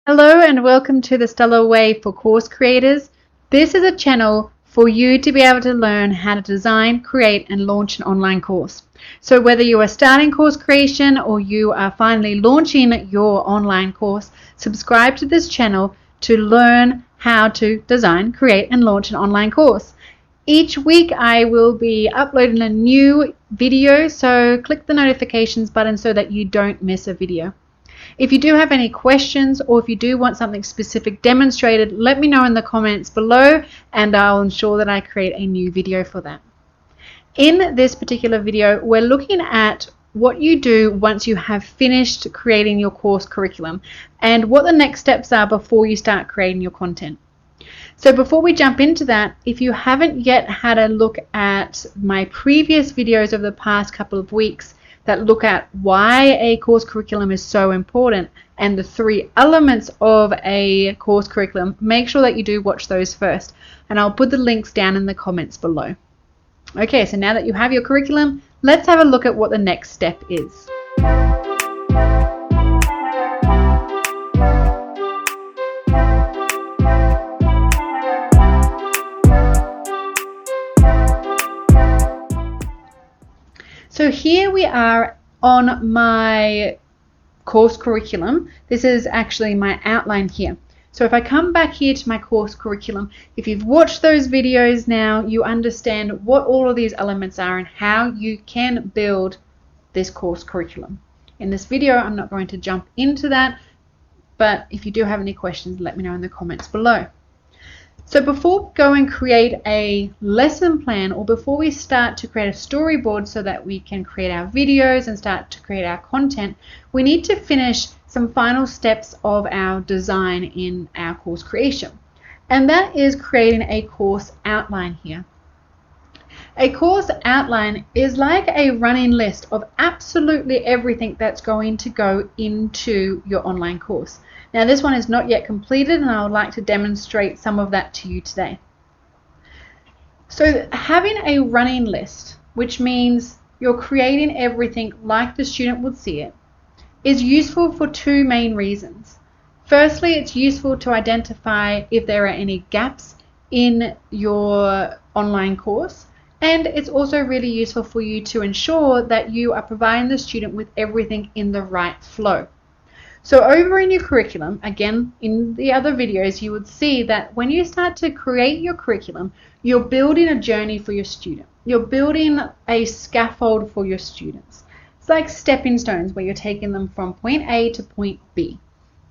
Hello and welcome to the Stellar Way for course creators. This is a channel for you to be able to learn how to design, create and launch an online course. So whether you are starting course creation or you are finally launching your online course, subscribe to this channel to learn how to design, create and launch an online course. Each week I will be uploading a new video, so click the notifications button so that you don't miss a video. If you do have any questions or if you do want something specific demonstrated, let me know in the comments below and I'll ensure that I create a new video for that. In this particular video, we're looking at what you do once you have finished creating your course curriculum and what the next steps are before you start creating your content. So before we jump into that, if you haven't yet had a look at my previous videos over the past couple of weeks that look at why a course curriculum is so important and the 3 elements of a course curriculum, make sure that you do watch those first, and I'll put the links down in the comments below. Okay, so now that you have your curriculum, let's have a look at what the next step is. So here we are on my course curriculum. This is actually my outline here. So if I come back here to my course curriculum, if you've watched those videos now, you understand what all of these elements are and how you can build this course curriculum. In this video, I'm not going to jump into that, but if you do have any questions, let me know in the comments below. So before we go and create a lesson plan, or before we start to create a storyboard so that we can create our videos and start to create our content, we need to finish some final steps of our design in our course creation. And that is creating a course outline here. A course outline is like a running list of absolutely everything that's going to go into your online course. Now this one is not yet completed and I would like to demonstrate some of that to you today. So having a running list, which means you're creating everything like the student would see it, is useful for 2 main reasons. Firstly, it's useful to identify if there are any gaps in your online course, and it's also really useful for you to ensure that you are providing the student with everything in the right flow. So over in your curriculum, again, in the other videos, you would see that when you start to create your curriculum, you're building a journey for your student. You're building a scaffold for your students. It's like stepping stones where you're taking them from point A to point B.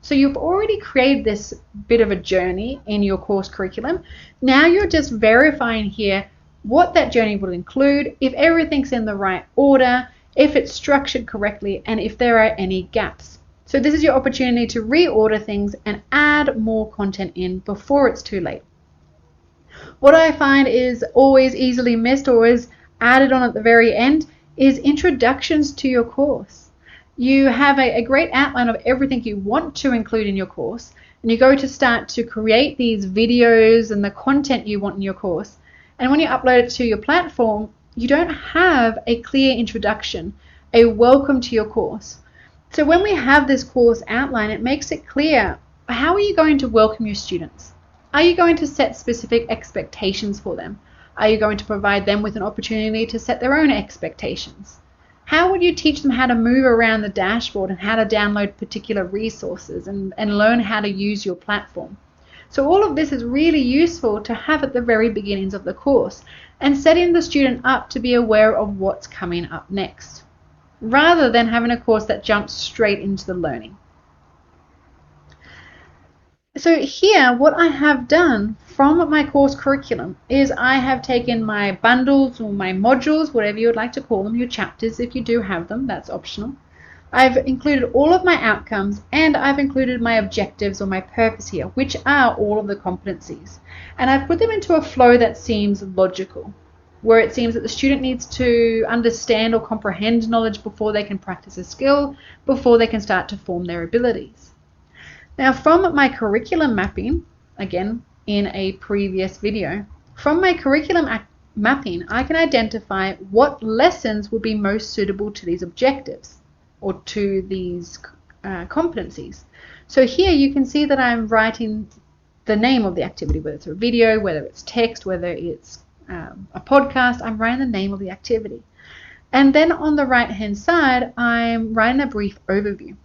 So you've already created this bit of a journey in your course curriculum. Now you're just verifying here what that journey will include, if everything's in the right order, if it's structured correctly, and if there are any gaps. So this is your opportunity to reorder things and add more content in before it's too late. What I find is always easily missed or is added on at the very end is introductions to your course. You have a great outline of everything you want to include in your course, and you go to start to create these videos and the content you want in your course. And when you upload it to your platform, you don't have a clear introduction, a welcome to your course. So when we have this course outline, it makes it clear, how are you going to welcome your students? Are you going to set specific expectations for them? Are you going to provide them with an opportunity to set their own expectations? How would you teach them how to move around the dashboard and how to download particular resources and learn how to use your platform? So all of this is really useful to have at the very beginnings of the course and setting the student up to be aware of what's coming up next, rather than having a course that jumps straight into the learning. So here, what I have done from my course curriculum is I have taken my bundles or my modules, whatever you would like to call them, your chapters if you do have them, that's optional. I've included all of my outcomes and I've included my objectives or my purpose here, which are all of the competencies. And I've put them into a flow that seems logical, where it seems that the student needs to understand or comprehend knowledge before they can practice a skill, before they can start to form their abilities. Now from my curriculum mapping, again in a previous video, from my curriculum mapping I can identify what lessons will be most suitable to these objectives or to these competencies. So here you can see that I'm writing the name of the activity, whether it's a video, whether it's text, whether it's a podcast. I'm writing the name of the activity. And then on the right hand side, I'm writing a brief overview.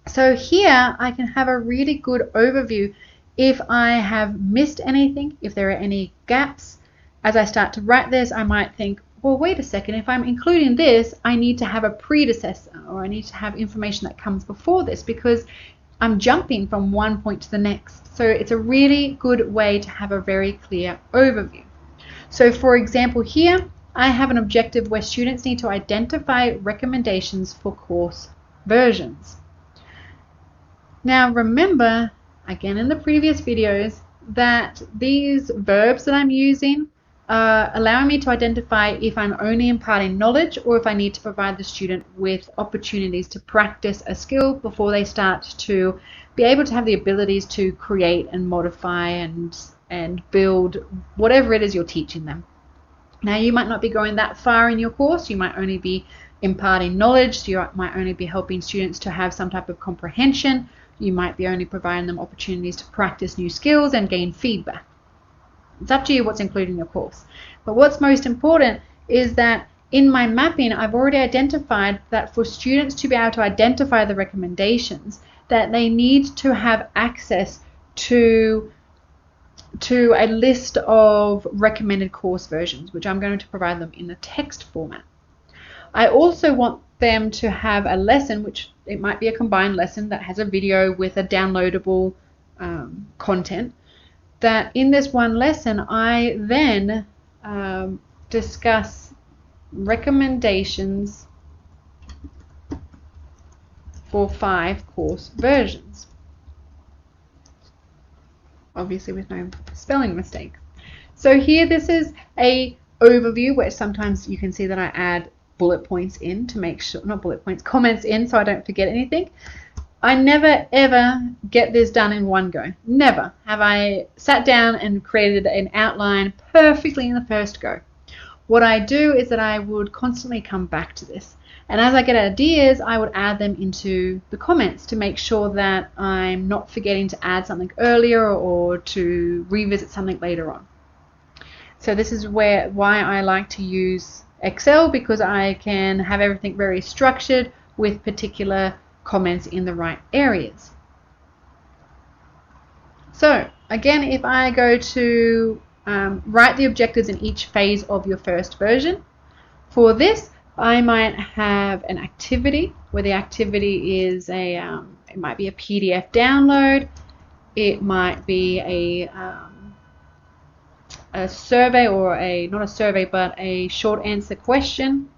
So here I can have a really good overview if I have missed anything, if there are any gaps. As I start to write this, I might think, well, wait a second, if I'm including this, I need to have a predecessor, or I need to have information that comes before this, because I'm jumping from one point to the next. So it's a really good way to have a very clear overview. So for example, here I have an objective where students need to identify recommendations for course versions. Now remember, again in the previous videos, that these verbs that I'm using are allowing me to identify if I'm only imparting knowledge or if I need to provide the student with opportunities to practice a skill before they start to be able to have the abilities to create and modify and build whatever it is you're teaching them. Now you might not be going that far in your course. You might only be imparting knowledge. So you might only be helping students to have some type of comprehension. You might be only providing them opportunities to practice new skills and gain feedback. It's up to you what's included in your course. But what's most important is that in my mapping, I've already identified that for students to be able to identify the recommendations, that they need to have access to a list of recommended course versions, which I'm going to provide them in a text format. I also want them to have a lesson, which it might be a combined lesson that has a video with a downloadable content, that in this one lesson I then discuss recommendations for 5 course versions, obviously with no spelling mistakes. So here this is a overview where sometimes you can see that I add bullet points in to make sure, not bullet points, comments in, so I don't forget anything. I never ever get this done in one go. Never have I sat down and created an outline perfectly in the first go. What I do is that I would constantly come back to this, and as I get ideas I would add them into the comments to make sure that I'm not forgetting to add something earlier or to revisit something later on. So this is why I like to use Excel, because I can have everything very structured with particular comments in the right areas. So again, if I go to write the objectives in each phase of your first version, for this I might have an activity where the activity is it might be a PDF download, it might be a survey, or not a survey but a short answer question.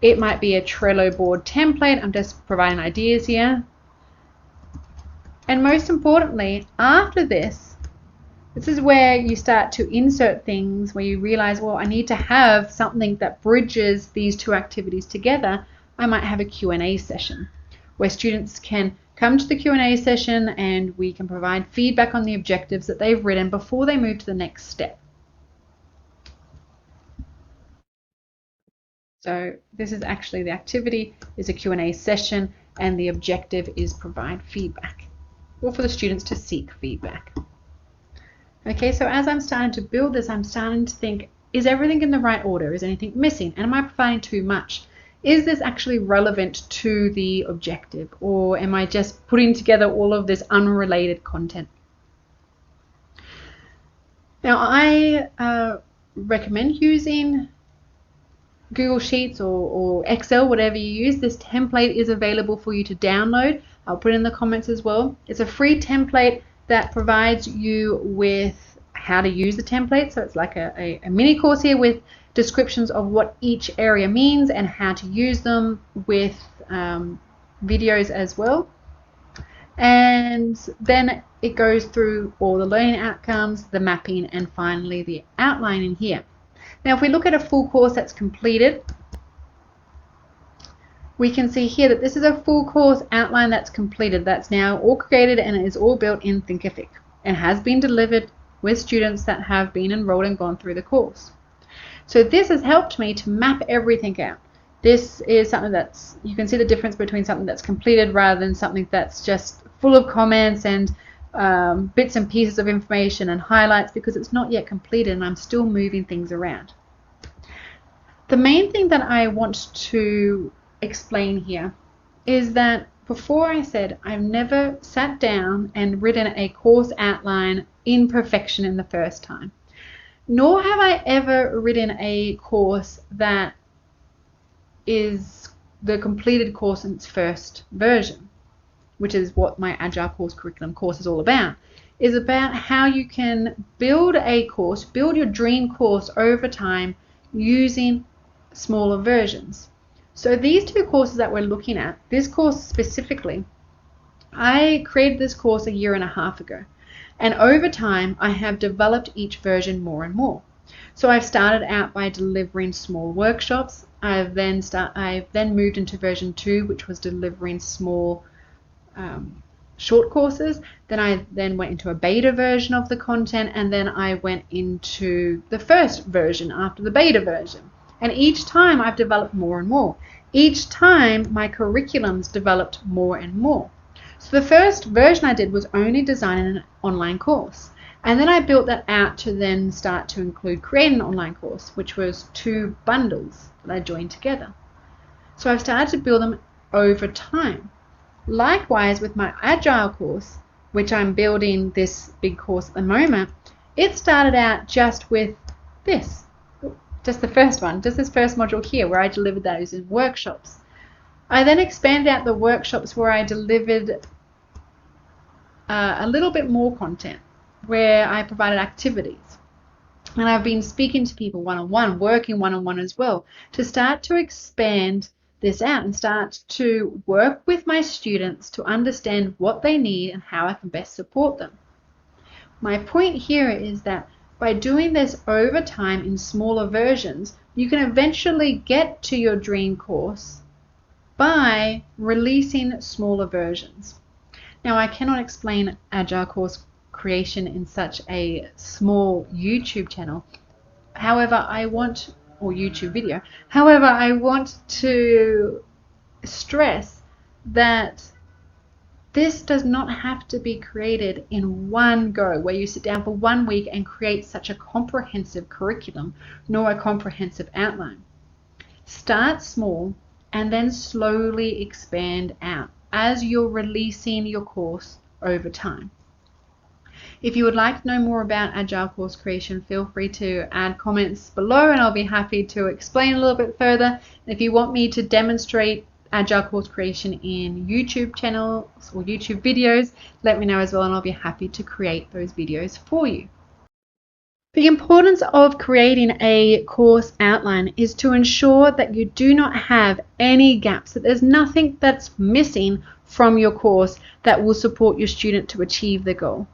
It might be a Trello board template. I'm just providing ideas here. And most importantly, after this is where you start to insert things where you realize, well, I need to have something that bridges these two activities together. I might have a Q&A session where students can come to the Q&A session and we can provide feedback on the objectives that they've written before they move to the next step. So this is actually the activity is a Q&A session, and the objective is provide feedback, or for the students to seek feedback. Okay, so as I'm starting to build this, I'm starting to think, is everything in the right order? Is anything missing? And am I providing too much? Is this actually relevant to the objective, or am I just putting together all of this unrelated content? Now I recommend using Google Sheets or Excel, whatever you use. This template is available for you to download. I'll put it in the comments as well. It's a free template that provides you with how to use the template. So it's like a mini course here with descriptions of what each area means and how to use them, with videos as well. And then it goes through all the learning outcomes, the mapping, and finally the outlining here. Now if we look at a full course that's completed, we can see here that this is a full course outline that's completed, that's now all created and it is all built in Thinkific and has been delivered with students that have been enrolled and gone through the course. So this has helped me to map everything out. This is something that's, you can see the difference between something that's completed rather than something that's just full of comments and bits and pieces of information and highlights, because it's not yet completed and I'm still moving things around. The main thing that I want to explain here is that before I said I've never sat down and written a course outline in perfection in the first time, nor have I ever written a course that is the completed course in its first version, which is what my Agile Course Curriculum course is all about. Is about how you can build a course, build your dream course over time using smaller versions. So these two courses that we're looking at, this course specifically, I created this course 1.5 years ago, and over time I have developed each version more and more. So I've started out by delivering small workshops. I've then moved into version 2, which was delivering small short courses. Then I went into a beta version of the content, and then I went into the first version after the beta version. And each time I've developed more and more. Each time my curriculum's developed more and more. So the first version I did was only designing an online course. And then I built that out to then start to include creating an online course, which was 2 bundles that I joined together. So I've started to build them over time. Likewise with my Agile course, which I'm building this big course at the moment, it started out just with this, just the first one, just this first module here where I delivered those in workshops. I then expanded out the workshops where I delivered a little bit more content, where I provided activities. And I've been speaking to people one-on-one, working one-on-one as well, to start to expand this out and start to work with my students to understand what they need and how I can best support them. My point here is that by doing this over time in smaller versions, you can eventually get to your dream course by releasing smaller versions. Now, I cannot explain Agile course creation in such a small YouTube channel. However, or YouTube video. However, I want to stress that this does not have to be created in one go, where you sit down for 1 week and create such a comprehensive curriculum, nor a comprehensive outline. Start small and then slowly expand out as you're releasing your course over time. If you would like to know more about Agile course creation, feel free to add comments below and I'll be happy to explain a little bit further. And if you want me to demonstrate Agile course creation in YouTube channels or YouTube videos, let me know as well and I'll be happy to create those videos for you. The importance of creating a course outline is to ensure that you do not have any gaps, that there's nothing that's missing from your course that will support your student to achieve the goal.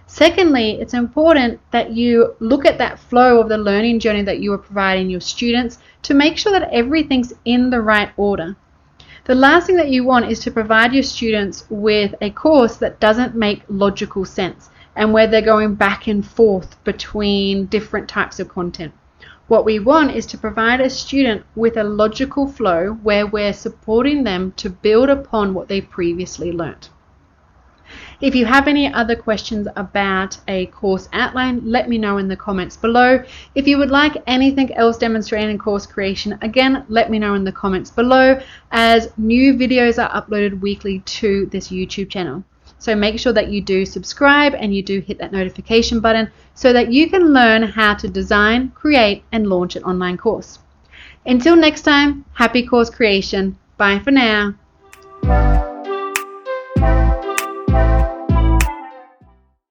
Secondly, it's important that you look at that flow of the learning journey that you are providing your students to make sure that everything's in the right order. The last thing that you want is to provide your students with a course that doesn't make logical sense and where they're going back and forth between different types of content. What we want is to provide a student with a logical flow where we're supporting them to build upon what they've previously learnt. If you have any other questions about a course outline, let me know in the comments below. If you would like anything else demonstrating course creation, again, let me know in the comments below, as new videos are uploaded weekly to this YouTube channel. So make sure that you do subscribe and you do hit that notification button so that you can learn how to design, create, and launch an online course. Until next time, happy course creation. Bye for now.